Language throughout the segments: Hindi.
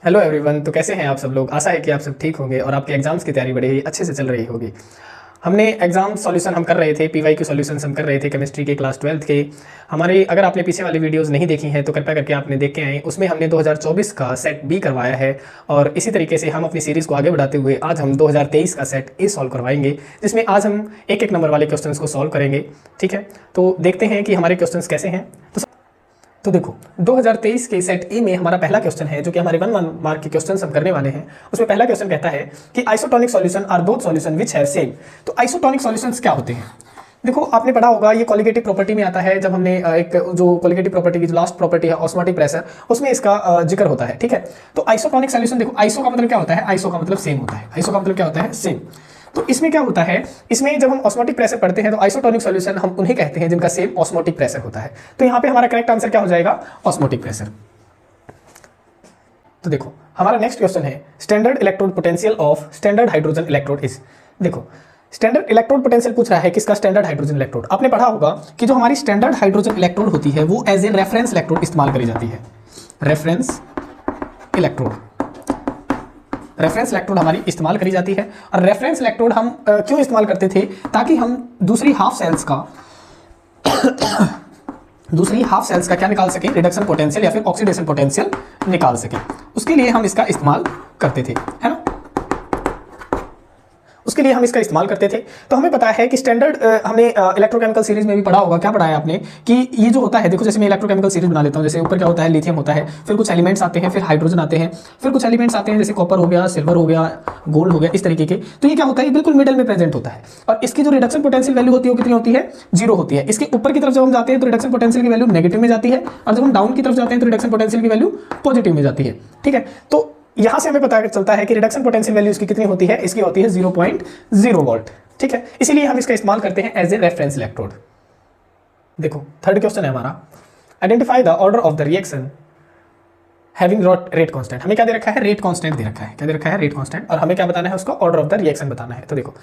Hello everyone. तो कैसे हैं आप सब लोग। आशा है कि आप सब ठीक होंगे और आपके एग्जाम्स की तैयारी बड़े ही अच्छे से चल रही होगी। हमने एग्जाम सॉल्यूशन हम कर रहे थे, पीवाई के सॉल्यूशंस हम कर रहे थे केमिस्ट्री के क्लास 12th के। हमारे अगर आपने पीछे वाली वीडियोस नहीं देखी हैं तो कृपया करके आपने देख के आए। उसमें हमने 2024 का सेट बी करवाया है और इसी तरीके से हम अपनी सीरीज़ को आगे बढ़ाते हुए आज हम 2023 का सेट ए सॉल्व करवाएंगे, जिसमें आज हम एक एक नंबर वाले क्वेश्चंस को सॉल्व करेंगे। ठीक है, तो देखते हैं कि हमारे क्वेश्चंस कैसे हैं। तो देखो 2023 के सेट ए में हमारा पहला क्वेश्चन है, जो कि हमारे 1 मार्क के क्वेश्चन हम करने वाले हैं। उसमें पहला क्वेश्चन कहता है कि isotonic solution are both solution which have same. तो आइसोटोनिक सॉल्यूशंस क्या होते हैं? देखो आपने पढ़ा होगा, ये कोलिगेटिव प्रॉपर्टी में आता है। जब हमने एक जो कोलिगेटिव प्रॉपर्टी की जो लास्ट प्रॉपर्टी है ऑस्मोटिक प्रेशर, उसमें इसका जिक्र होता है। ठीक है, तो आइसोटोनिक सॉल्यूशन देखो, आइसो का मतलब क्या होता है? आइसो का मतलब सेम होता है। आइसो का मतलब क्या होता है? सेम। तो इसमें क्या होता है, इसमें जब हम ऑस्मोटिक प्रेशर पढ़ते हैं तो आइसोटोनिक सॉल्यूशन हम उन्हें कहते हैं जिनका सेम ऑस्मोटिक प्रेशर होता है। तो यहाँ पे हमारा करेक्ट आंसर क्या हो जाएगा? Osmotic pressure. तो देखो हमारा नेक्स्ट क्वेश्चन है standard electrode potential of standard hydrogen electrode is. देखो स्टैंडर्ड इलेक्ट्रोड पोटेंशियल पूछ रहा है किसका? Standard hydrogen electrode. आपने पढ़ा होगा कि जो हमारी स्टैंडर्ड हाइड्रोजन इलेक्ट्रोड होती है वो एज ए रेफरेंस इलेक्ट्रोड इस्तेमाल करी जाती है। रेफरेंस इलेक्ट्रोड, रेफरेंस इलेक्ट्रोड हमारी इस्तेमाल करी जाती है। और रेफरेंस इलेक्ट्रोड हम क्यों इस्तेमाल करते थे? ताकि हम दूसरी हाफ सेल्स का क्या निकाल सके? रिडक्शन पोटेंशियल या फिर ऑक्सीडेशन पोटेंशियल निकाल सके। उसके लिए हम इसका इस्तेमाल करते थे, है ना। उसके लिए हम इसका इस्तेमाल करते थे। तो हमें पता है कि स्टैंडर्ड हमने इलेक्ट्रोकेमिकल सीरीज में भी पढ़ा होगा। क्या पढ़ा है आपने कि ये जो होता है, देखो जैसे मैं इलेक्ट्रोकेमिकल सीरीज बना लेता हूँ। जैसे ऊपर क्या होता है? लिथियम होता है, फिर कुछ एलिमेंट्स आते हैं, फिर हाइड्रोजन आते हैं, फिर कुछ एलिमेंट्स आते हैं जैसे कॉपर हो गया, सिल्वर हो गया, गोल्ड हो गया, इस तरीके के। तो ये क्या होता है? ये बिल्कुल मिडल में प्रेजेंट होता है और इसकी जो रिडक्शन पोटेंशियल वैल्यू होती है वो कितनी होती है? 0 होती है। इसके ऊपर की तरफ जब हम जाते हैं तो रिडक्शन पोटेंशियल की वैल्यू नेगेटिव में जाती है और जब हम डाउन की तरफ जाते हैं तो रिडक्शन पोटेंशियल की वैल्यू पॉजिटिव में जाती है। ठीक है, तो यहां से हमें पता चलता है कि रिडक्शन पोटेंशियल वैल्यू इसकी कितनी होती है? इसकी होती है 0.0 वोल्ट। ठीक है, इसीलिए हम इसका इस्तेमाल करते हैं एज ए रेफरेंस इलेक्ट्रोड। देखो थर्ड क्वेश्चन है हमारा, identify the order of the reaction having rate constant. हमें क्या दे रखा है? रेट कांस्टेंट दे रखा है। क्या दे रखा है? Rate constant. और हमें क्या बताना है? उसका ऑर्डर ऑफ द रिएक्शन बताना है। तो देखो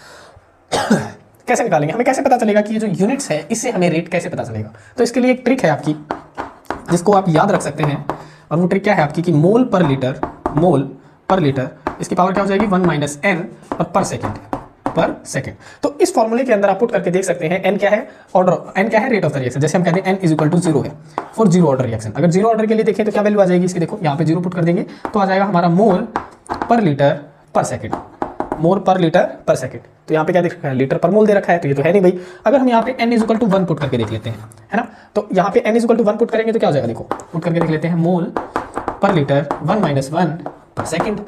कैसे निकालेंगे? हमें कैसे पता चलेगा कि ये जो यूनिट्स है इससे हमें रेट कैसे पता चलेगा? तो इसके लिए एक ट्रिक है आपकी जिसको आप याद रख सकते हैं। और वो ट्रिक क्या है आपकी कि मोल पर लीटर इसकी पावर क्या हो जाएगी? 1 - n और पर सेकेंड। तो इस फॉर्मूले के अंदर आप पुट करके देख सकते हैं n क्या है? ऑर्डर, n क्या है? Rate of the reaction. जैसे हम कहते हैं n = 0 है फॉर 0 ऑर्डर रिएक्शन। अगर 0 ऑर्डर के लिए देखें तो क्या वैल्यू आ जाएगी इसकी? देखो यहाँ पे 0 पुट कर देंगे तो आ जाएगा हमारा मोल पर लीटर पर सेकेंड। मोल पर लीटर पर सेकेंड। तो यहाँ पे क्या देख रखा है? लीटर पर मोल दे रखा है, तो ये तो है नहीं भाई। अगर हम यहाँ पे n = 1 पुट करके देख लेते हैं, है ना। तो यहाँ पे n = 1 पुट करेंगे तो क्या हो जाएगा? देखो पुट करके देख लेते हैं। मोल पर लीटर 1 - 1 पर सेकेंड, है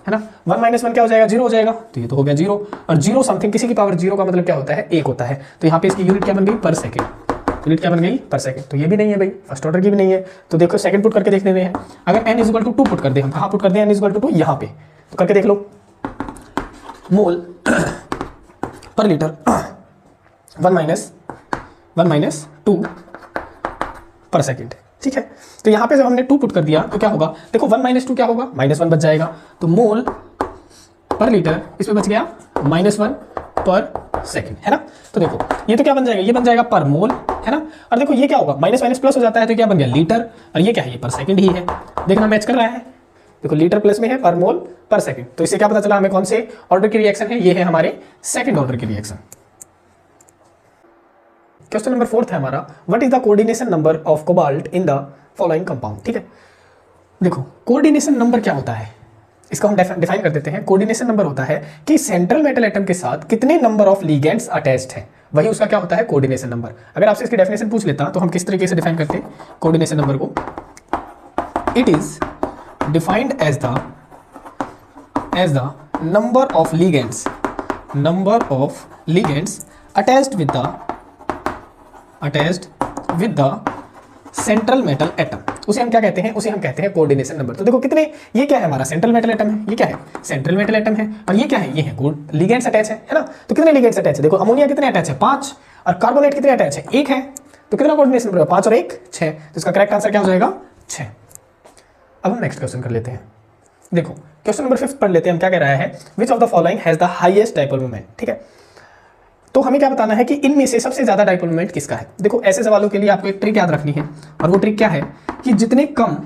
ना। 1 - 1 क्या हो जाएगा? 0 हो जाएगा। तो ये तो हो गया 0 और 0 समथिंग, किसी की पावर 0 का मतलब क्या होता है? 1 होता है। तो यहाँ पे इसकी यूनिट क्या बन गई? पर सेकेंड। यूनिट क्या बन गई? पर सेकेंड। तो ये भी नहीं है भाई, फर्स्ट ऑर्डर की भी नहीं है। तो देखो सेकंड पुट करके देख लेते हैं। अगर n = 2 पुट कर दे, हम कहाँ पुट कर दें? n = 2 यहाँ पे। तो करके देख लो, मोल पर लीटर 1 - 2 पर सेकेंड। ठीक है, तो यहाँ पे जब हमने 2 पुट कर दिया तो क्या होगा? देखो 1 - 2 क्या होगा? -1 बच जाएगा। तो मोल पर लीटर इसमें बच गया -1 पर सेकेंड, है ना। तो देखो ये तो क्या बन जाएगा? ये बन जाएगा पर मोल, है ना। और देखो ये क्या होगा? माइनस प्लस हो जाता है तो क्या बन गया? लीटर। और ये क्या है? ये पर सेकेंड ही है। देखना मैच कर रहा है। देखो लीटर प्लस में है, पर मोल पर सेकेंड। तो इससे क्या पता चला हमें? कौन से ऑर्डर की रिएक्शन है? ये है हमारे सेकेंड ऑर्डर की रिएक्शन। क्वेश्चन नंबर 4 है हमारा, what is the coordination number of cobalt in the following compound. ठीक है, देखो कोऑर्डिनेशन नंबर क्या होता है इसका हम डिफाइन कर देते हैं। कोऑर्डिनेशन नंबर होता है कि सेंट्रल मेटल एटम के साथ कितने नंबर ऑफ लिगेंड्स अटैच्ड हैं, वही उसका क्या होता है? Coordination number. अगर आपसे इसकी डेफिनेशन पूछ लेता तो हम किस तरीके से डिफाइन करते कोऑर्डिनेशन नंबर को? It is defined as the number of ligands attached with the central metal atom. उसे हम क्या कहते हैं? उसे हम कहते हैं कोऑर्डिनेशन नंबर। तो देखो कितने, ये क्या है? हमारा सेंट्रल मेटल एटम है। ये क्या है? सेंट्रल मेटल एटम है। और ये क्या है? ये है लिगेंड्स अटैच है ना। तो कितने लिगेंड्स अटैच है? देखो अमोनिया कितने अटैच है? 5। और कार्बोनेट कितने अटैच है? 1 है। तो कितना कोऑर्डिनेशन नंबर? 5 और 1 6। तो इसका करेक्ट आंसर क्या हो जाएगा? 6। अब हम नेक्स्ट क्वेश्चन कर लेते हैं। देखो क्वेश्चन नंबर 5 पढ़ लेते हैं। हम क्या कह रहा है? Which of the following has the highest dipole moment. ठीक है, तो हमें क्या बताना है कि इनमें से सबसे ज्यादा डाइपोल मोमेंट किसका है। देखो ऐसे सवालों के लिए आपको एक ट्रिक याद रखनी है और वो ट्रिक क्या है कि जितने कम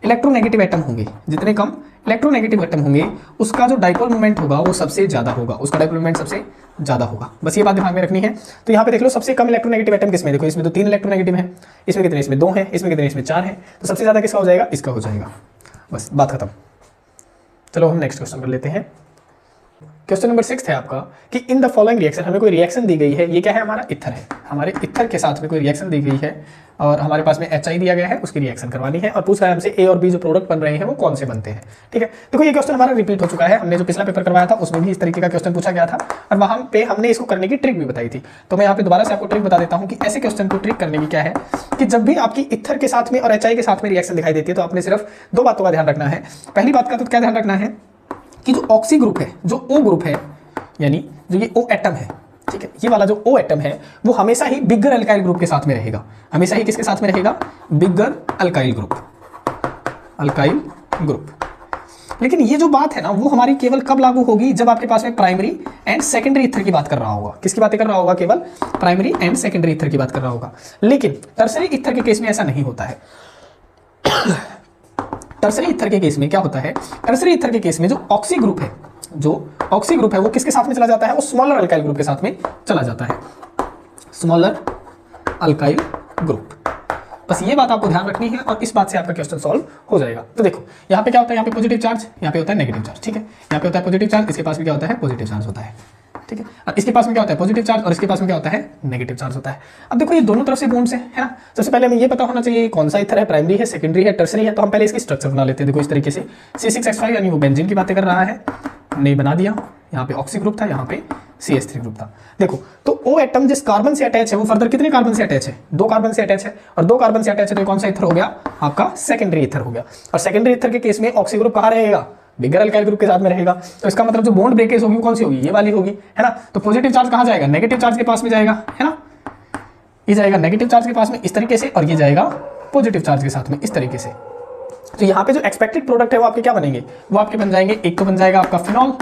इलेक्ट्रोनेगेटिव एटम होंगे, जितने कम इलेक्ट्रोनेगेटिव एटम होंगे उसका जो डाइपोल मोमेंट होगा वो सबसे ज्यादा होगा, उसका डाइपोल मोमेंट सबसे ज्यादा होगा। बस ये बात दिमाग में रखनी है। तो यहाँ पे देख लो सबसे कम इलेक्ट्रोनेगेटिव एटम किसमें, देखो इसमें तो 3 इलेक्ट्रोनेगेटिव है, इसमें कितने, इसमें 2 है, इसमें कितने, इसमें 4 है, तो सबसे ज्यादा किसका हो जाएगा, इसका हो जाएगा। बस बात खत्म। चलो हम नेक्स्ट क्वेश्चन कर लेते हैं। क्वेश्चन नंबर 6 है आपका कि इन द फॉलोइंग रिएक्शन, हमें कोई रिएक्शन दी गई है, ये क्या है, हमारा इथर है, हमारे इथर के साथ में कोई रिएक्शन दी गई है और हमारे पास में HI दिया गया है, उसकी रिएक्शन करवानी है और पूछ रहा है हमसे A और B जो प्रोडक्ट बन रहे हैं वो कौन से बनते हैं। ठीक है, देखो ये क्वेश्चन हमारा रिपीट हो चुका है, हमने जो पिछला पेपर करवाया था उसमें भी इस तरीके का क्वेश्चन पूछा गया था और वहां पे हमने इसको करने की ट्रिक भी बताई थी। तो मैं यहाँ पे दोबारा से आपको ट्रिक बता देता हूँ कि ऐसे क्वेश्चन को ट्रिक करने की क्या है कि जब भी आपकी इथर के साथ में और HI के साथ में रिएक्शन दिखाई देती है तो आपने सिर्फ 2 बातों का ध्यान रखना है। पहली बात का तो क्या ध्यान रखना है कि जो ऑक्सी ग्रुप है, जो O ग्रुप है, यानी जो ये O एटम है, ठीक है, ये वाला जो O एटम है वो हमेशा ही बिगर अल्काइल ग्रुप के साथ में रहेगा, हमेशा ही किसके साथ में रहेगा, बिगर अल्काइल ग्रुप, अल्काइल ग्रुप। लेकिन ये जो बात है ना वो हमारी केवल कब लागू होगी, जब आपके पास में प्राइमरी एंड सेकेंडरी इथर की बात कर रहा होगा। किसकी बातें कर रहा होगा, केवल प्राइमरी एंड सेकेंडरी इथर की बात कर रहा होगा। लेकिन टर्सरी इथर के केस में ऐसा नहीं होता है। टर्सरी इथर के केस में क्या होता है, टर्सरी इथर के केस में जो ऑक्सी ग्रुप है, जो ऑक्सी ग्रुप है वो किसके साथ में चला जाता है, वो स्मॉलर अल्काइल ग्रुप के साथ में चला जाता है, स्मॉलर अल्काइल ग्रुप। बस ये बात आपको ध्यान रखनी है और इस बात से आपका क्वेश्चन सॉल्व हो जाएगा। तो देखो यहाँ पे क्या होता है, यहाँ पे पॉजिटिव चार्ज, यहाँ पे होता है नेगेटिव चार्ज, ठीक है, यहाँ पे होता है पॉजिटिव चार्ज, इसके पास में क्या होता है, पॉजिटिव चार्ज होता है, ठीक है, और इसके पास में क्या होता है, पॉजिटिव चार्ज, और इसके पास में क्या होता है, नेगेटिव चार्ज होता है। अब देखो ये दोनों तरफ से बॉन्ड्स है ना। सबसे पहले हमें ये पता होना चाहिए कौन सा इथर है, प्राइमरी है, सेकेंडरी है, टर्सरी है। तो हम पहले इसकी स्ट्रक्चर बना लेते हैं। देखो इस तरीके से C6H5 यानी वो बेंजीन की बातें कर रहा है, हमने बना दिया। यहाँ पे ऑक्सी ग्रुप था, यहाँ पे CH3 ग्रुप था। देखो तो O एटम जिस कार्बन से अटैच है वो फर्दर कितने कार्बन से अटैच है, 2 कार्बन से अटैच है, और 2 कार्बन से अटैच है तो कौन सा इथर हो गया, आपका सेकेंडरी इथर हो गया। और सेकेंडरी इथर के केस में ऑक्सी ग्रुप कहाँ रहेगा, बिगर अल्काइल ग्रुप के साथ में रहेगा। तो इसका मतलब जो बॉन्ड ब्रेकेज होगी वो कौन सी होगी, ये वाली होगी, है ना। तो पॉजिटिव चार्ज कहाँ जाएगा, नेगेटिव चार्ज के पास में जाएगा, है ना, ये जाएगा नेगेटिव चार्ज के पास में इस तरीके से, और ये जाएगा पॉजिटिव चार्ज के साथ में इस तरीके से। तो यहाँ पे जो एक्सपेक्टेड प्रोडक्ट है वो आपके क्या बनेंगे, वो आपके बन जाएंगे, एक तो बन जाएगा आपका फिनॉल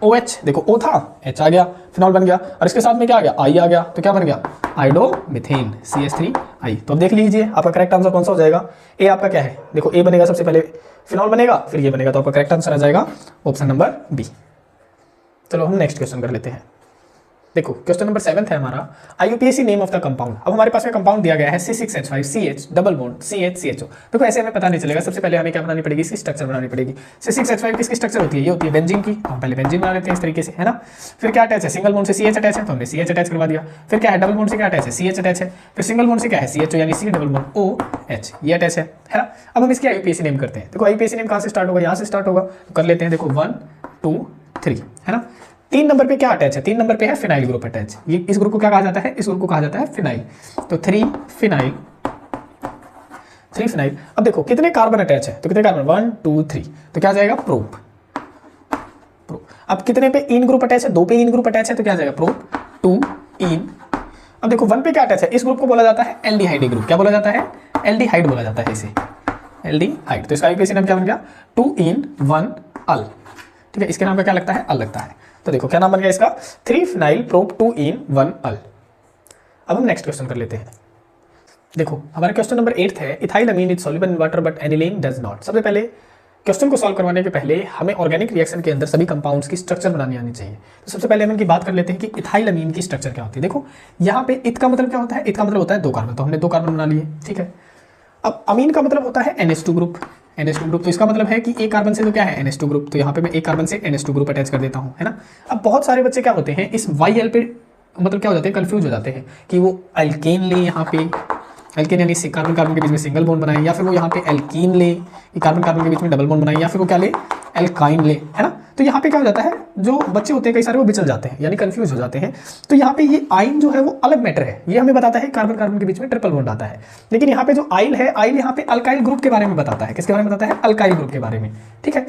OH, देखो O था, H आ गया, फिनॉल बन गया, और इसके साथ में क्या आ गया, I आ गया, तो क्या बन गया, आइडोमिथेन CH3I। तो अब देख लीजिए आपका करेक्ट आंसर कौन सा हो जाएगा, ए आपका क्या है, देखो ए बनेगा, सबसे पहले फिनॉल बनेगा, फिर ये बनेगा, तो आपका करेक्ट आंसर आ जाएगा ऑप्शन नंबर बी। चलो हम नेक्स्ट क्वेश्चन कर लेते हैं। देखो क्वेश्चन नंबर 7 है हमारा, IUPAC name of the compound. अब हमारे पास में कंपाउंड दिया गया है C6H5 CH double bond CH CHO। देखो ऐसे हमें पता नहीं चलेगा, सबसे पहले हमें क्या बनानी पड़ेगी, इसकी स्ट्रक्चर बनानी पड़ेगी। C6H5 किसकी स्ट्रक्चर होती है, ये होती है बेंजीन की, हम पहले बेंजीन बना लेते हैं इस तरीके से, है ना। फिर क्या अटैच है, सिंगल बॉन्ड से CH अटैच है, तो हमने CH अटैच करवा दिया। फिर क्या है, डबल बॉन्ड से क्या अटैच है, CH अटैच है। फिर सिंगल बॉन्ड से क्या है, CHO यानी C डबल बॉन्ड OH, ये अटैच है ना। अब हम इसकी IUPAC नेम करते हैं। देखो IUPAC नेम कहाँ से स्टार्ट होगा, यहाँ से स्टार्ट होगा, तो कर लेते हैं। देखो 1 2 3, है ना। 3 नंबर पे क्या अटैच है, 3 नंबर पे है फिनाइल ग्रुप अटैच। ये इस ग्रुप को क्या कहा जाता है, इस ग्रुप को कहा जाता है फिनाइल। तो 3 फिनाइल। अब देखो कितने कार्बन अटैच है, तो कितने कार्बन, 1 2 3, तो क्या जाएगा, प्रोप। अब कितने पे इन ग्रुप अटैच है, 2 पे इन ग्रुप अटैच है, तो क्या जाएगा, प्रोप 2 इन। अब देखो 1 पे क्या अटैच है, इस ग्रुप को बोला जाता है एल्डिहाइड ग्रुप। क्या बोला जाता है, एल्डिहाइड बोला जाता है इसे, एल्डिहाइड। तो इसका IUPAC नाम क्या बन गया, 2 in 1 अल, ठीक है। इसके नाम का क्या लगता है, अल लगता है। तो देखो क्या नाम बन गया इसका, 3 फिनाइल प्रोप 2 in 1 अल। अब हम नेक्स्ट क्वेश्चन कर लेते हैं। देखो हमारा क्वेश्चन नंबर 8 है, ethyl amine is soluble in water but aniline does not. सबसे पहले क्वेश्चन को सॉल्व करवाने के पहले हमें ऑर्गेनिक रिएक्शन के अंदर सभी कंपाउंड्स की स्ट्रक्चर बनानी आनी चाहिए। तो सबसे पहले हम इनकी बात कर लेते हैं कि इथाइल अमीन की स्ट्रक्चर क्या होती है। देखो यहाँ पे इथ का मतलब क्या होता है, इथ का मतलब होता है 2 कार्बन, तो हमने 2 कार्बन बना लिए, ठीक है। अब अमीन का मतलब होता है NH2 ग्रुप, NH2 ग्रुप, तो इसका मतलब है कि एक कार्बन से तो क्या है, NH2 ग्रुप, तो यहाँ पे मैं एक कार्बन से NH2 ग्रुप अटैच कर देता हूँ, है ना। अब बहुत सारे बच्चे क्या होते हैं, इस YL पे मतलब क्या हो जाते हैं, कंफ्यूज हो जाते हैं कि वो अल्केन ले, यहाँ पे अल्केन यानी कार्बन कार्बन के बीच में सिंगल बॉन्ड बनाए, या फिर वो यहाँ पे एल्कीन ले, कार्बन कार्बन के बीच में डबल बॉन्ड बनाए, या फिर वो क्या ले, एल्काइन ले, है ना। तो यहाँ पे क्या हो जाता है, जो बच्चे होते हैं कई सारे वो बिचल जाते हैं, यानी कंफ्यूज हो जाते हैं। तो यहाँ पे ये आइन जो है वो अलग मैटर है, ये हमें बताता है कार्बन कार्बन के बीच में ट्रिपल बॉन्ड आता है। लेकिन यहाँ पे जो आइल है, आइल यहाँ पे अल्काइल ग्रुप के बारे में बताता है, किसके बारे में बताता है, अल्काइल ग्रुप के बारे में, ठीक है।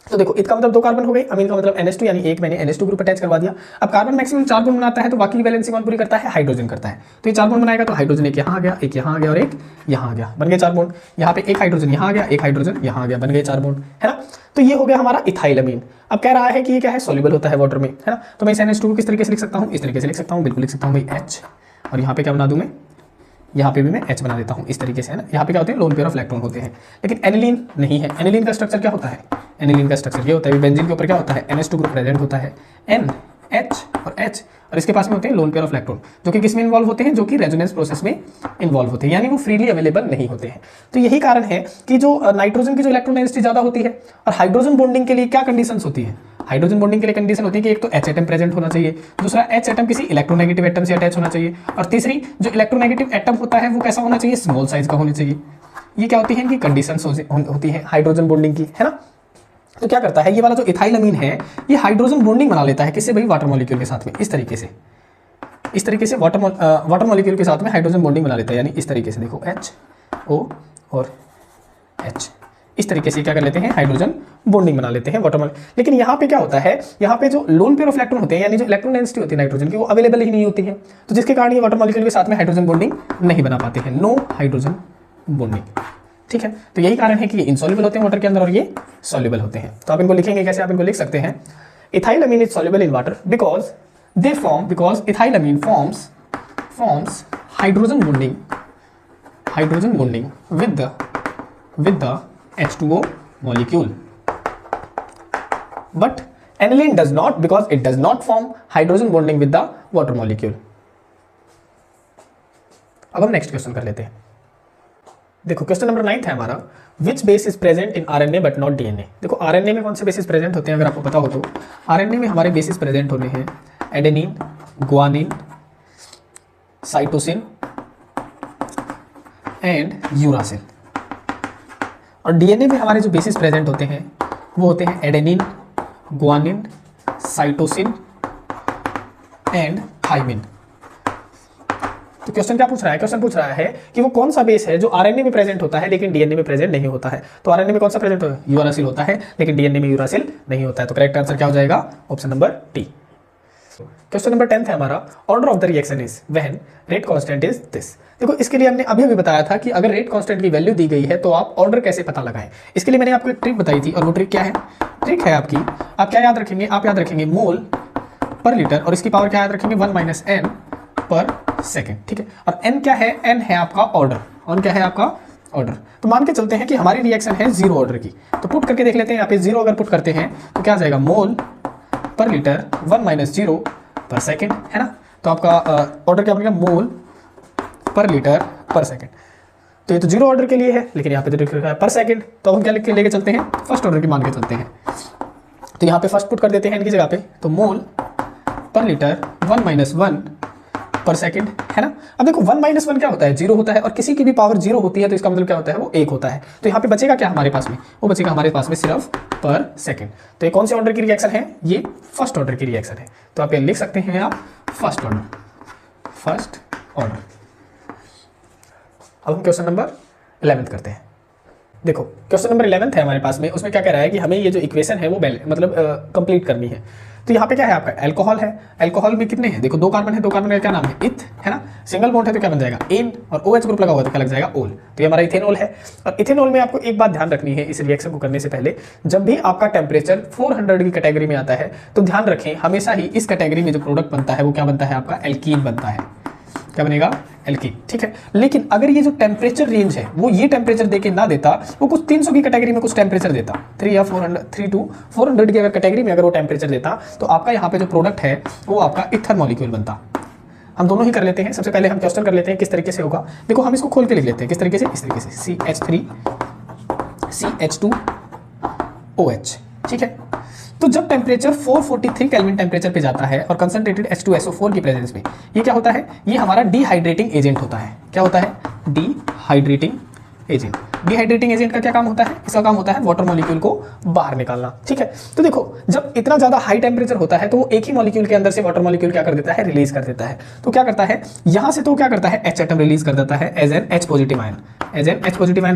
तो देखो इसका मतलब 2 कार्बन हो गए, अमीन का मतलब NH2 यानी एक मैंने NH2 ग्रुप अटैच करवा दिया। अब कार्बन मैक्सिमम 4 बॉन्ड बनाता है, तो बाकी की वैलेंसी कौन पूरी करता है, हाइड्रोजन करता है। तो ये 4 बॉन्ड बनाएगा, तो हाइड्रोजन एक यहाँ आ गया, एक यहाँ आ गया और एक यहाँ आ गया, बन गए 4 बॉन्ड। यहाँ पे एक हाइड्रोजन यहाँ आ गया, एक हाइड्रोजन यहाँ आ गया, बन गए 4 बॉन्ड, है ना। तो ये हो गया हमारा इथाइल अमीन। अब कह रहा है कि ये क्या है, सॉल्युबल होता है वाटर में, है ना। तो मैं इस NH2 को किस तरीके से लिख सकता हूँ, इस तरीके से लिख सकता हूँ, बिल्कुल लिख सकता हूँ भाई H, और यहाँ पे क्या बना दूँ मैं, यहाँ पे भी मैं H बना देता हूँ इस तरीके से, है ना। यहाँ पे क्या होते हैं, लोन पेयर ऑफ इलेक्ट्रॉन होते हैं। लेकिन एनिलीन नहीं है। एनिलीन का स्ट्रक्चर क्या होता है, एनिलीन का स्ट्रक्चर ये होता है, बेंजीन के ऊपर क्या होता है, NH2 ग्रुप प्रेजेंट होता है, N H और H, और इसके पास में होते हैं लोन पेयर ऑफ इलेक्ट्रॉन, जो कि किस में इन्वॉल्व होते हैं, जो कि रेजोनेंस प्रोसेस में इन्वॉल्व होते हैं, यानी वो फ्रीली अवेलेबल नहीं होते हैं। तो यही कारण है कि जो नाइट्रोजन की जो इलेक्ट्रॉन डेंसिटी ज्यादा होती है, और हाइड्रोजन बॉन्डिंग के लिए क्या कंडीशंस होती है, हाइड्रोजन बॉन्डिंग के लिए कंडीशन होती है कि एक तो H एटम प्रेजेंट होना चाहिए, दूसरा H एटम किसी इलेक्ट्रोनेगेटिव एटम से अटैच होना चाहिए, और तीसरी जो इलेक्ट्रोनेगेटिव एटम होता है वो कैसा होना चाहिए, स्मॉल साइज का होना चाहिए। ये क्या होती है, इनकी कंडीशंस होती है हाइड्रोजन बॉन्डिंग की, है ना। तो क्या करता है ये वाला जो इथाइलअमीन है, ये हाइड्रोजन बॉन्डिंग बना लेता है किससे भाई, वाटर मॉलिक्यूल के साथ में, इस तरीके से वाटर मॉलिक्यूल के साथ में हाइड्रोजन बॉन्डिंग बना लेता है, यानी इस तरीके से देखो HO और H, इस तरीके से क्या कर लेते हैं, हाइड्रोजन बॉन्डिंग बना लेते हैं वाटर मॉलिक्यूल। लेकिन यहाँ पे क्या होता है, यहाँ पे जो लोन पेयर ऑफ इलेक्ट्रॉन होते हैं, यानी जो इलेक्ट्रॉन डेंसिटी होती है नाइट्रोजन की, वो अवेलेबल ही नहीं होती है, तो जिसके कारण ये वाटर मॉलिक्यूल के साथ में हाइड्रोजन बॉन्डिंग नहीं बना पाते हैं, नो हाइड्रोजन बॉन्डिंग, ठीक है। तो यही कारण है कि ये इनसॉल्युबल होते हैं वाटर के अंदर और ये सॉल्युबल होते हैं। तो आप इनको लिखेंगे कैसे, आप इनको लिख सकते हैं, ethylamine is soluble in water because ethylamine forms hydrogen bonding with the H2O molecule, but aniline does not, because it does not form hydrogen bonding with the water molecule। अब हम नेक्स्ट क्वेश्चन कर लेते हैं। देखो क्वेश्चन नंबर 9 है हमारा, which base is present in RNA but not DNA। देखो RNA में कौन से बेसिस प्रेजेंट होते हैं, अगर आपको पता हो तो RNA में हमारे बेसिस प्रेजेंट होने हैं adenine, guanine, cytosine and uracil, और DNA में हमारे जो बेसिस प्रेजेंट होते हैं वो होते हैं adenine, guanine, cytosine and thymine. तो क्वेश्चन क्या पूछ रहा है, क्वेश्चन पूछ रहा है कि वो कौन सा बेस है जो RNA में प्रेजेंट होता है लेकिन DNA में प्रेजेंट नहीं होता है। तो RNA में कौन सा प्रेजेंट होता है, यूरासिल होता है, लेकिन DNA में यूरासिल नहीं होता है। तो करेक्ट आंसर क्या हो जाएगा, option number T. Question number 10 है हमारा, order of the reaction is when rate constant is this. देखो इसके लिए हमने अभी बताया था कि अगर रेट कांस्टेंट की वैल्यू दी गई है तो आप ऑर्डर कैसे पता लगाएं। इसके लिए मैंने आपको एक ट्रिक बताई थी, और वो ट्रिक क्या है, ट्रिक है आपकी, आप क्या याद रखेंगे, आप याद रखेंगे मोल पर लीटर, और इसकी पावर क्या याद रखेंगे 1 - n पर सेकेंड, ठीक है। और n क्या है, n है आपका ऑर्डर, ऑन क्या है आपका ऑर्डर। तो मान के चलते हैं कि हमारी रिएक्शन है 0 ऑर्डर की, तो पुट करके देख लेते हैं। यहाँ पे 0 अगर पुट करते हैं तो क्या आ जाएगा, मोल पर लीटर 1 - 0 पर सेकेंड, है ना। तो आपका ऑर्डर क्या बनेगा, मोल पर लीटर पर सेकेंड। तो ये तो 0 ऑर्डर के लिए है, लेकिन यहाँ पे तो लिख रखा है पर सेकेंड, तो हम क्या लिख के लेके चलते हैं, फर्स्ट ऑर्डर की मान के चलते हैं। तो यहाँ पे फर्स्ट पुट कर देते हैं इनकी जगह पे, तो मोल पर लीटर 1 - 1 पर सेकेंड, है ना। अब देखो 1 - 1 क्या होता है, 0 होता है, और किसी की भी पावर 0 होती है तो इसका मतलब क्या होता है, वो 1 होता है। तो यहाँ पे बचेगा क्या हमारे पास में, वो बचेगा हमारे पास में सिर्फ पर सेकेंड। तो ये कौन से ऑर्डर की रिएक्शन है, ये फर्स्ट ऑर्डर की रिएक्शन है। तो आप ये लिख सकते हैं आप फर्स्ट ऑर्डर। अब हम क्वेश्चन नंबर 11 करते हैं। देखो क्वेश्चन नंबर 11 है हमारे पास में, उसमें क्या कह रहा है कि हमें ये जो इक्वेशन है वो मतलब कंप्लीट करनी है। तो यहाँ पे क्या है आपका एल्कोहल है, एल्कोहल में कितने हैं, देखो 2 कार्बन है, 2 कार्बन का क्या नाम है, इथ, है ना। सिंगल बॉन्ड है तो क्या बन जाएगा, एन, और OH ग्रुप लगा हुआ तो क्या लग जाएगा, ओल। तो ये हमारा इथेनॉल है। और इथेनॉल में आपको एक बात ध्यान रखनी है इस रिएक्शन को करने से पहले, जब भी आपका टेम्परेचर 400 की कैटेगरी में आता है तो ध्यान रखें हमेशा ही इस कैटेगरी में जो प्रोडक्ट बनता है वो क्या बनता है आपका, एल्कीन बनता है। क्या बनेगा, एल्कीन, ठीक है। लेकिन अगर ये जो टेम्परेचर रेंज है वो ये टेम्परेचर देके ना देता, वो कुछ 300 की कैटेगरी में कुछ टेम्परेचर देता, 3 या 400, 3 to 400 की अगर कैटेगरी में अगर वो टेम्परेचर देता, तो आपका यहाँ पे जो प्रोडक्ट है वो आपका इथर मॉलिक्यूल बनता। हम दोनों ही कर लेते हैं। सबसे पहले हम क्वेश्चन कर लेते हैं किस तरीके से होगा। देखो हम इसको खोल के लिख लेते हैं किस तरीके से, इस तरीके से CH3 CH2OH, ठीक है। तो जब टेम्परेचर 443 केल्विन टेम्परेचर पे जाता है और कंसंट्रेटेड H2SO4 की प्रेजेंस में, ये क्या होता है, ये हमारा डिहाइड्रेटिंग एजेंट होता है। क्या होता है, डिहाइड्रेटिंग एजेंट। डिहाइड्रेटिंग एजेंट का क्या काम होता है, इसका काम होता है वाटर मॉलिक्यूल को बाहर निकालना, ठीक है। तो देखो जब इतना ज्यादा हाई टेम्परेचर होता है तो वो एक ही मॉलिक्यूल के अंदर से वाटर मॉलिक्यूल क्या कर देता है, रिलीज कर देता है। तो क्या करता है, यहां से तो क्या करता है, H एटम रिलीज कर देता है as an H positive ion,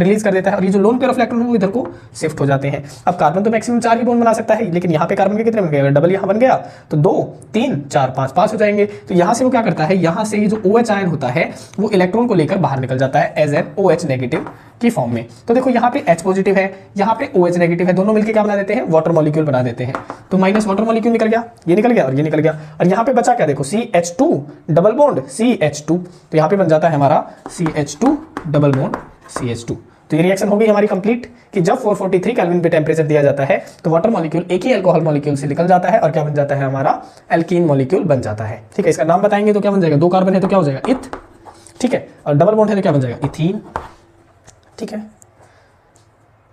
release कर देता है, और ये जो लोन पेयर ऑफ इलेक्ट्रॉन वो इधर को शिफ्ट हो जाते हैं। अब कार्बन तो मैक्सिमम 4 ही बॉन्ड बना सकता है, लेकिन यहाँ पे कार्बन के कितने बन गए, अगर डबल यहाँ बन गया तो 2 3 4 5 हो जाएंगे। तो यहाँ से वो क्या करता है, यहाँ से ये जो OH आयन होता है वो इलेक्ट्रॉन को लेकर बाहर निकल जाता है एज एन OH नेगेटिव की फॉर्म में। तो देखो यहाँ पे H पॉजिटिव है, यहाँ पे OH नेगेटिव है, दोनों मिलकर क्या बना देते हैं, वाटर मॉलिक्यूल बना देते हैं। तो माइनस वाटर मॉलिक्यूल निकल गया, ये निकल गया और ये निकल गया, और यहाँ पे बचा क्या, देखो CH2 डबल बॉन्ड CH2, तो यहाँ पे बन जाता है हमारा CH2 डबल बॉन्ड CH2। तो ये रिएक्शन हो गई हमारी कंप्लीट कि जब 443 केल्विन पे टेम्परेचर दिया जाता है तो वाटर मॉलिक्यूल एक ही अल्कोहल मॉलिक्यूल से निकल जाता है और क्या बन जाता है, हमारा एल्कीन मॉलिक्यूल बन जाता है। ठीक है, इसका नाम बताएंगे तो क्या बन जाएगा, 2 कार्बन है तो क्या हो जाएगा, इथ। ठीक है, और डबल बॉन्ड है तो क्या बन जाएगा, इथीन। ठीक है,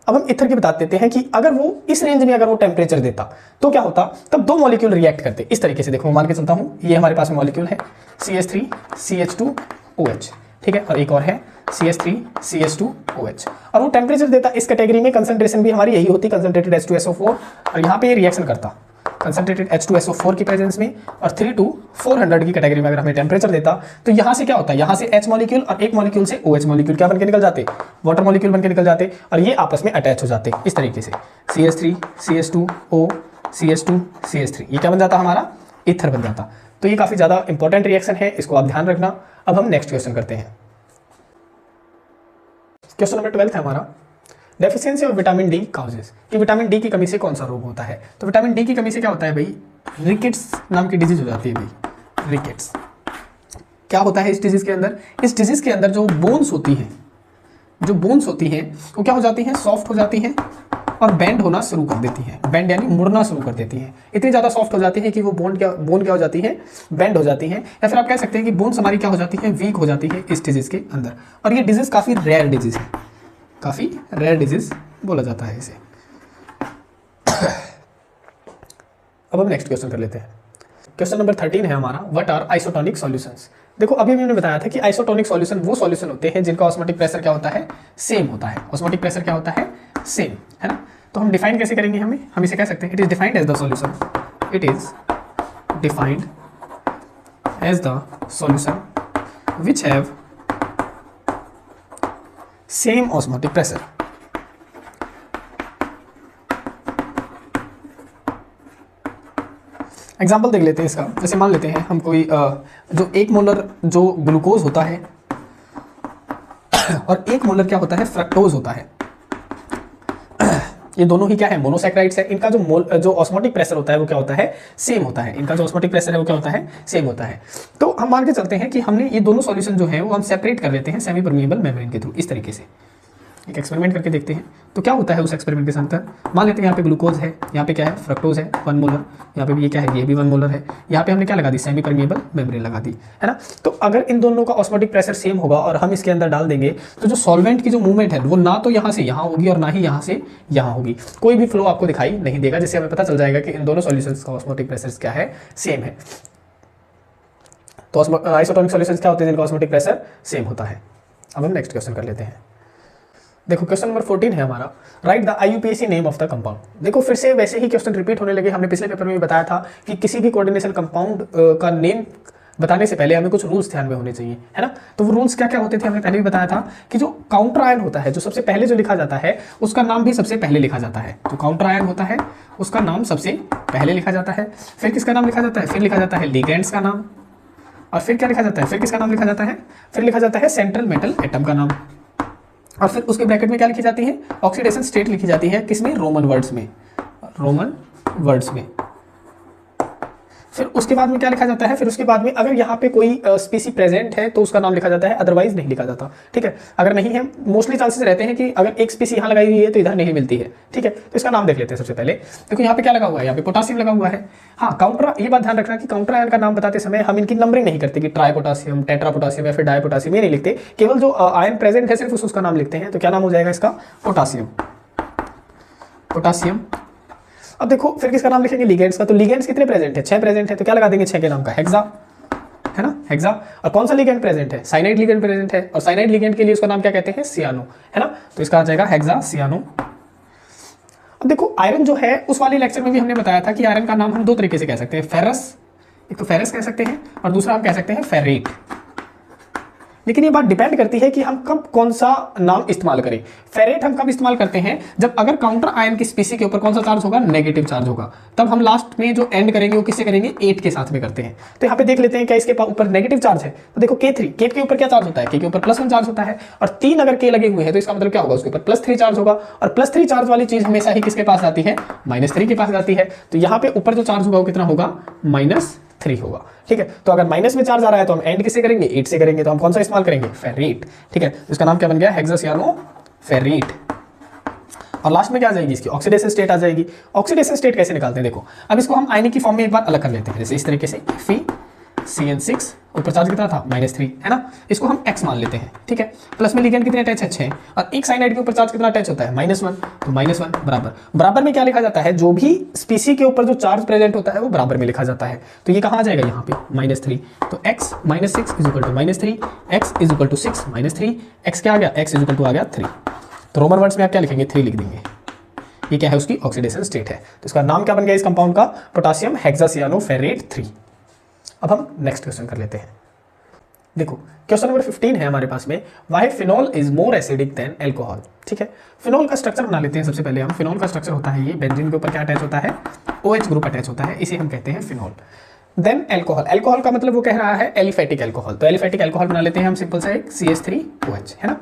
अब हम इथर की बता देते हैं कि अगर वो इस रेंज में अगर वो टेम्परेचर देता तो क्या होता, तब 2 मॉलिक्यूल रिएक्ट करते इस तरीके से। देखो मान के चलता हूं, ये हमारे पास में मॉलिक्यूल है CH3 CH2 OH, ठीक है, और एक और है CH3 CH2 OH, और वो टेम्परेचर देता इस कैटेगरी में। कंसंट्रेशन भी हमारी यही होती, कंसंट्रेटेड H2SO4, और यहाँ पे ये रिएक्शन करता कंसंट्रेटेड H2SO4 की प्रेजेंस में, और 3 to 400 की कैटेगरी में अगर हमें टेम्परेचर देता तो यहाँ से क्या होता है, यहाँ से H मॉलिक्यूल और एक मॉलिक्यूल से OH मॉलिक्यूल क्या बन के निकल जाते, वाटर मॉलिक्यूल बन के निकल जाते, और ये आपस में अटैच हो जाते इस तरीके से, CH3 CH2 O CH2 CH3, ये क्या बन जाता हमारा, ईथर बन जाता। तो ये काफी ज्यादा इंपॉर्टेंट रिएक्शन है, इसको आप ध्यान रखना। अब हम नेक्स्ट क्वेश्चन करते हैं। क्वेश्चन नंबर 12 है हमारा, deficiency of vitamin D causes, कि विटामिन डी की कमी से कौन सा रोग होता है। तो विटामिन डी की कमी से क्या होता है भाई, रिकेट्स नाम की डिजीज हो जाती है भाई, रिकेट्स। क्या होता है इस डिजीज के अंदर, इस डिजीज के अंदर जो बोन्स होती हैं, जो बोन्स होती हैं वो क्या हो जाती हैं, सॉफ्ट हो जाती हैं और बेंड होना शुरू कर देती है, बेंड यानी मुड़ना शुरू कर देती है। इतनी ज़्यादा सॉफ्ट हो जाती है कि वो बोन क्या हो जाती है, बेंड हो जाती है, या फिर आप कह सकते हैं कि बोन्स हमारी क्या हो जाती है, वीक हो जाती है इस डिजीज के अंदर। और ये डिजीज काफ़ी रेयर डिजीज है, काफ़ी रेयर डिजीज बोला जाता है इसे। अब हम नेक्स्ट क्वेश्चन कर लेते हैं। क्वेश्चन नंबर 13 है हमारा, व्हाट आर आइसोटोनिक सॉल्यूशंस। देखो अभी मैंने बताया था कि आइसोटोनिक सॉल्यूशन वो सॉल्यूशन होते हैं जिनका ऑस्मोटिक प्रेशर क्या होता है, सेम होता है। ऑस्मोटिक प्रेशर क्या होता है, सेम, है ना। तो हम डिफाइन कैसे करेंगे, हम इसे कह सकते हैं, it is defined as the solution, it is defined as the solution which have same osmotic pressure. Example देख लेते हैं इसका। जैसे मान लेते हैं हम कोई जो 1 मोलर जो ग्लूकोज होता है और 1 मोलर क्या होता है, फ्रक्टोज होता है। ये दोनों ही क्या है, मोनोसैकेराइड्स है। इनका जो ऑस्मोटिक प्रेशर होता है वो क्या होता है, सेम होता है। इनका जो ऑस्मोटिक प्रेशर है वो क्या होता है, सेम होता है। तो हम मान के चलते हैं कि हमने ये दोनों सॉल्यूशन जो है वो हम सेपरेट कर लेते हैं सेमी परमिएबल मेम्ब्रेन के थ्रू, इस तरीके से। एक एक्सपेरिमेंट करके देखते हैं तो क्या होता है उस एक्सपेरिमेंट के अंदर। मान लेते हैं यहाँ पे ग्लूकोज है, यहाँ पे क्या है, फ्रक्टोज है 1 मोलर, यहाँ पे भी ये क्या है, ये भी 1 मोलर है। यहाँ पे हमने क्या लगा दी, सेमी परमिएबल मेम्ब्रेन लगा दी, है ना। तो अगर इन दोनों का ऑस्मोटिक प्रेशर सेम होगा और हम इसके अंदर डाल देंगे तो जो सॉल्वेंट की जो मूवमेंट है वो ना तो यहाँ से यहाँ होगी और ना ही यहाँ से यहाँ होगी, कोई भी फ्लो आपको दिखाई नहीं देगा, जिससे हमें पता चल जाएगा कि इन दोनों सॉल्यूशंस का ऑस्मोटिक प्रेशर क्या है, सेम है। तो आइसोटोनिक सॉल्यूशंस क्या होते हैं जिनका ऑस्मोटिक प्रेशर सेम होता है। अब हम नेक्स्ट क्वेश्चन कर लेते हैं। देखो क्वेश्चन नंबर 14 है हमारा, right the IUPAC name of the compound. देखो फिर से वैसे ही क्वेश्चन रिपीट होने लगे। हमने पिछले पेपर में भी बताया था कि किसी भी कोऑर्डिनेशन कंपाउंड का नेम बताने से पहले हमें कुछ रूल्स ध्यान में होने चाहिए, है ना। तो वो रूल्स क्या क्या होते थे हमने पहले भी बताया था कि जो काउंटर आयन होता है, जो सबसे पहले जो लिखा जाता है उसका नाम भी सबसे पहले लिखा जाता है। जो काउंटर आयन होता है उसका नाम सबसे पहले लिखा जाता है। फिर किसका नाम लिखा जाता है, फिर लिखा जाता है लिगेंड्स का नाम, और फिर क्या लिखा जाता है, फिर किसका नाम लिखा जाता है, फिर लिखा जाता है सेंट्रल मेटल एटम का नाम, और फिर उसके ब्रैकेट में क्या लिखी जाती है, ऑक्सीडेशन स्टेट लिखी जाती है, किसमें, रोमन वर्ड्स में, रोमन वर्ड्स में। फिर उसके बाद में क्या लिखा जाता है, फिर उसके बाद में अगर यहाँ पे कोई स्पीसी प्रेजेंट है तो उसका नाम लिखा जाता है, अदरवाइज नहीं लिखा जाता, ठीक है। अगर नहीं है, मोस्टली चांसेस रहते हैं कि अगर एक स्पीसी यहाँ लगाई हुई है तो इधर नहीं मिलती है, ठीक है। तो इसका नाम देख लेते हैं सबसे पहले। देखो यहाँ पे क्या लगा हुआ है, यहाँ पे पोटासियम लगा हुआ है। हाँ, काउंटर, ये बात ध्यान रखना कि काउंटर आयन का नाम बताते समय हम इनकी नंबरिंग नहीं करते कि ट्राई पोटासियम, टेट्रा पोटासियम या फिर डाई पोटासियम, ये नहीं लिखते। केवल जो आयन प्रेजेंट है सिर्फ उसका नाम लिखते हैं। तो क्या नाम हो जाएगा इसका, पोटासियम, पोटासियम। अब देखो फिर किसका नाम लिखेंगे, लिगेंड्स का। तो लिगेंड्स कितने प्रेजेंट है, 6 प्रेजेंट है। तो क्या लगा देंगे 6 के नाम का, हेक्सा, है ना, हेक्सा। और कौन सा लिगेंड प्रेजेंट है, साइनाइड लिगेंड प्रेजेंट है, और साइनाइड लिगेंड के लिए उसका नाम क्या कहते हैं, सियानो, है ना। तो इसका आ जाएगा हेक्सा सियानो। अब देखो आयरन जो है, उस वाले लेक्चर में भी हमने बताया था कि आयरन का नाम हम 2 तरीके से कह सकते हैं, फेरस, एक तो फेरस कह सकते हैं और दूसरा हम कह सकते हैं फेरेट, लेकिन ये बात डिपेंड करती है कि हम कब कौन सा नाम इस्तेमाल करें। फेरेट हम कब इस्तेमाल करते हैं, जब अगर काउंटर आयन की स्पीसी के ऊपर कौन सा चार्ज होगा, नेगेटिव चार्ज होगा, तब हम लास्ट में जो एंड करेंगे वो किससे करेंगे, 8 के साथ में करते हैं। तो यहाँ पे देख लेते हैं क्या इसके ऊपर नेगेटिव चार्ज है, तो देखो K3, K के ऊपर क्या चार्ज होता है, K के ऊपर +1 चार्ज होता है, और 3 अगर K लगे हुए हैं तो इसका मतलब क्या होगा, उसके ऊपर +3 चार्ज होगा, और +3 चार्ज वाली चीज हमेशा ही किसके पास जाती है, -3 के पास जाती है। तो यहाँ पे ऊपर जो चार्ज होगा वो कितना होगा, -3 होगा। ठीक है, तो अगर माइनस में चार्ज आ रहा है तो हम एंड किससे करेंगे, 8 से करेंगे। तो हम कौन सा इस्तेमाल करेंगे, फेरेट। ठीक है, तो इसका नाम क्या बन गया, हेक्सासियानोफेरेट। और लास्ट में क्या आ जाएगी, इसकी ऑक्सीडेशन स्टेट आ जाएगी। ऑक्सीडेशन स्टेट कैसे निकालते हैं, देखो अब इसको हम आयनिक की फॉर्म में एक बार अलग कर लेते हैं, जैसे इस तरीके से FeCN6, ऊपर चार्ज कितना था, -3 है ना, इसको हम X मान लेते हैं। ठीक है, प्लस में लिगेंड कितने अटैच है, 6, और एक साइनाइड के ऊपर चार्ज कितना अटैच होता है, -1, तो -1 बराबर, बराबर में क्या लिखा जाता है, जो भी स्पीसी के ऊपर जो चार्ज प्रेजेंट होता है वो बराबर में लिखा जाता है। तो ये कहाँ आ जाएगा, यहाँ पे -3, तो X -6 =-3, X =6 -3, X क्या आ गया, X आ गया 3। तो रोमन वर्ड्स में आप क्या लिखेंगे, 3 लिख देंगे। ये क्या है, उसकी ऑक्सीडेशन स्टेट है। तो इसका नाम क्या बन गया इस कंपाउंड का, पोटेशियम हेक्सासियानोफेरेट 3। अब हम नेक्स्ट क्वेश्चन कर लेते हैं। देखो क्वेश्चन नंबर 15 है हमारे पास में, why phenol is more acidic then alcohol. ठीक है, फिनॉल का स्ट्रक्चर बना लेते हैं सबसे पहले हम। फिनॉल का स्ट्रक्चर होता है ये, बेंजीन के ऊपर क्या अटैच होता है, OH ग्रुप अटैच होता है, इसे हम कहते हैं फिनॉल। देन अल्कोहल, अल्कोहल का मतलब वो कह रहा है एलिफेटिक अल्कोहल, तो एलिफेटिक अल्कोहल बना लेते हैं हम सिंपल सा एक CH3OH, है ना।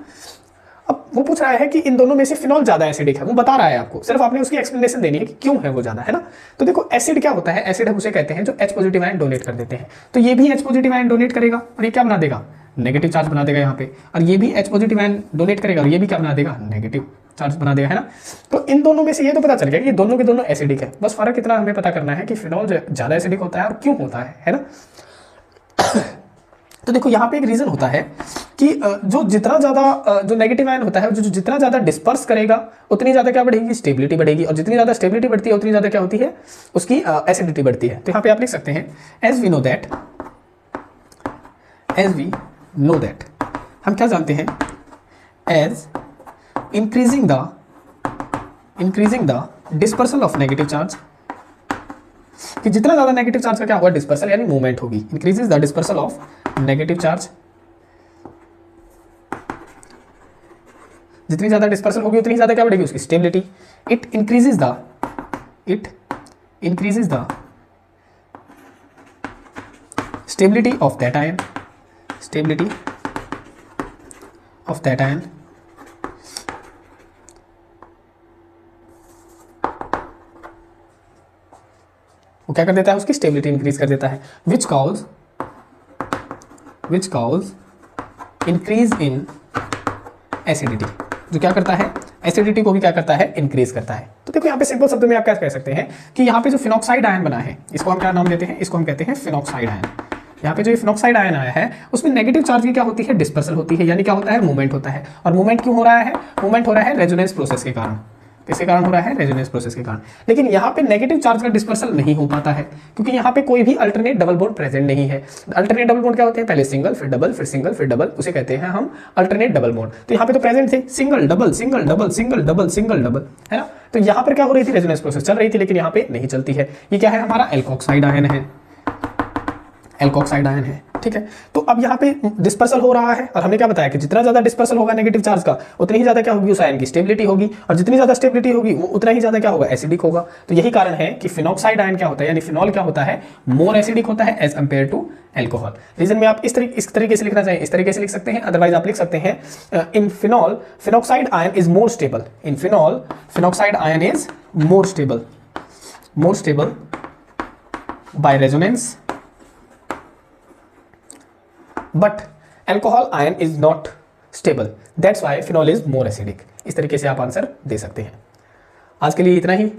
अब वो पूछ रहा है कि इन दोनों में से फिनॉल ज्यादा एसिडिक है, वो बता रहा है आपको, सिर्फ आपने उसकी एक्सप्लेनेशन देनी है कि क्यों है वो ज्यादा, है ना। तो देखो एसिड क्या होता है, एसिड हम उसे कहते हैं जो H पॉजिटिव आयन डोनेट कर देते हैं। तो ये भी H पॉजिटिव आयन डोनेट करेगा और ये क्या बना देगा, नेगेटिव चार्ज बना देगा यहाँ पे, और ये भी H पॉजिटिव आयन डोनेट करेगा और ये भी क्या बना देगा, नेगेटिव चार्ज बना देगा, है ना। तो इन दोनों में से ये तो पता चल गया कि ये दोनों के दोनों एसिडिक है, बस फर्क इतना हमें पता करना है कि फिनॉल ज्यादा एसिडिक होता है और क्यों होता है ना। तो देखो यहाँ पे एक रीजन होता है कि जो जितना ज्यादा जो नेगेटिव आयन होता है, जो जितना ज्यादा डिस्पर्स करेगा उतनी ज्यादा क्या बढ़ेगी, स्टेबिलिटी बढ़ेगी, और जितनी ज्यादा स्टेबिलिटी बढ़ती है उतनी ज्यादा क्या होती है, उसकी एसिडिटी बढ़ती है। तो यहाँ पे आप लिख सकते हैं एज वी नो दैट, हम क्या जानते हैं, as increasing the dispersal of negative charge, कि जितना ज्यादा नेगेटिव चार्ज का क्या होगा, डिस्पर्सल यानी मूवमेंट होगी, increases the dispersal of negative charge, जितनी ज्यादा डिस्पर्सल होगी उतनी ज्यादा क्या बढ़ेगी, उसकी stability. It increases the stability of that ion, वो क्या कर देता है, उसकी स्टेबिलिटी इंक्रीज कर देता है, which cause increase in acidity, जो क्या करता है, एसिडिटी को भी क्या करता है, इंक्रीज करता है। तो देखो यहाँ पे सिंपल शब्द में आप क्या कह सकते हैं कि यहाँ पे जो फिनॉक्साइड आयन बना है, इसको हम क्या नाम देते हैं, इसको हम कहते हैं फिनॉक्साइड आयन। यहाँ पे जो फिनॉक्साइड आयन आया है उसमें नेगेटिव चार्ज की क्या होती है, डिस्पर्सल होती है, यानी क्या होता है, मूवमेंट होता है। और मूवमेंट क्यों हो रहा है, मूवमेंट हो रहा है रेजोनेंस प्रोसेस के कारण। किसके कारण हो रहा है, रेजोनेंस प्रोसेस के कारण। लेकिन यहाँ पे नेगेटिव चार्ज का डिस्पर्सल नहीं हो पाता है, क्योंकि यहाँ पे कोई भी अल्टरनेट डबल बॉन्ड प्रेजेंट नहीं है। अल्टरनेट डबल बॉन्ड क्या होते हैं, पहले सिंगल फिर डबल फिर सिंगल फिर डबल, उसे कहते हैं हम अल्टरनेट डबल बॉन्ड। तो यहाँ पे तो प्रेजेंट थे single double single double single double single double, है ना। तो यहाँ पर क्या हो रही थी, रेजोनेंस प्रोसेस चल रही थी, लेकिन यहाँ पे नहीं चलती है। ये क्या है, हमारा एल्कोक्साइड आयन है, ठीक है। तो अब यहाँ पे डिस्पर्सल हो रहा है, और हमने क्या बताया कि जितना ज्यादा डिस्पर्सल होगा नेगेटिव चार्ज का उतनी ही ज्यादा क्या होगी, उस आयन की स्टेबिलिटी होगी, और जितनी ज्यादा स्टेबिलिटी होगी वो उतना ही ज्यादा क्या होगा, एसिडिक होगा। तो यही कारण है कि फिनॉक्साइड आयन क्या होता है, यानी फिनॉल क्या होता है, मोर एसिडिक होता है as compare to alcohol. Reason में आप इस तरीके से लिखना चाहिए, इस तरीके से लिख सकते हैं, अदरवाइज आप लिख सकते हैं in phenol phenoxide ion is more stable, in phenol phenoxide ion is more stable by resonance, but alcohol ion is not stable, that's why phenol is more acidic. इस तरीके से आप आंसर दे सकते हैं। आज के लिए इतना ही।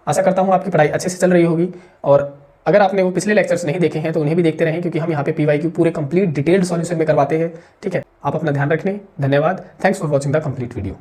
आशा करता हूं आपकी पढ़ाई अच्छे से चल रही होगी, और अगर आपने वो पिछले लेक्चर्स नहीं देखे हैं तो उन्हें भी देखते रहें, क्योंकि हम यहाँ पे PYQ पूरे कंप्लीट डिटेल्ड सॉल्यूशन में करवाते हैं। ठीक है, आप अपना ध्यान रखें, धन्यवाद, thanks for watching the complete video.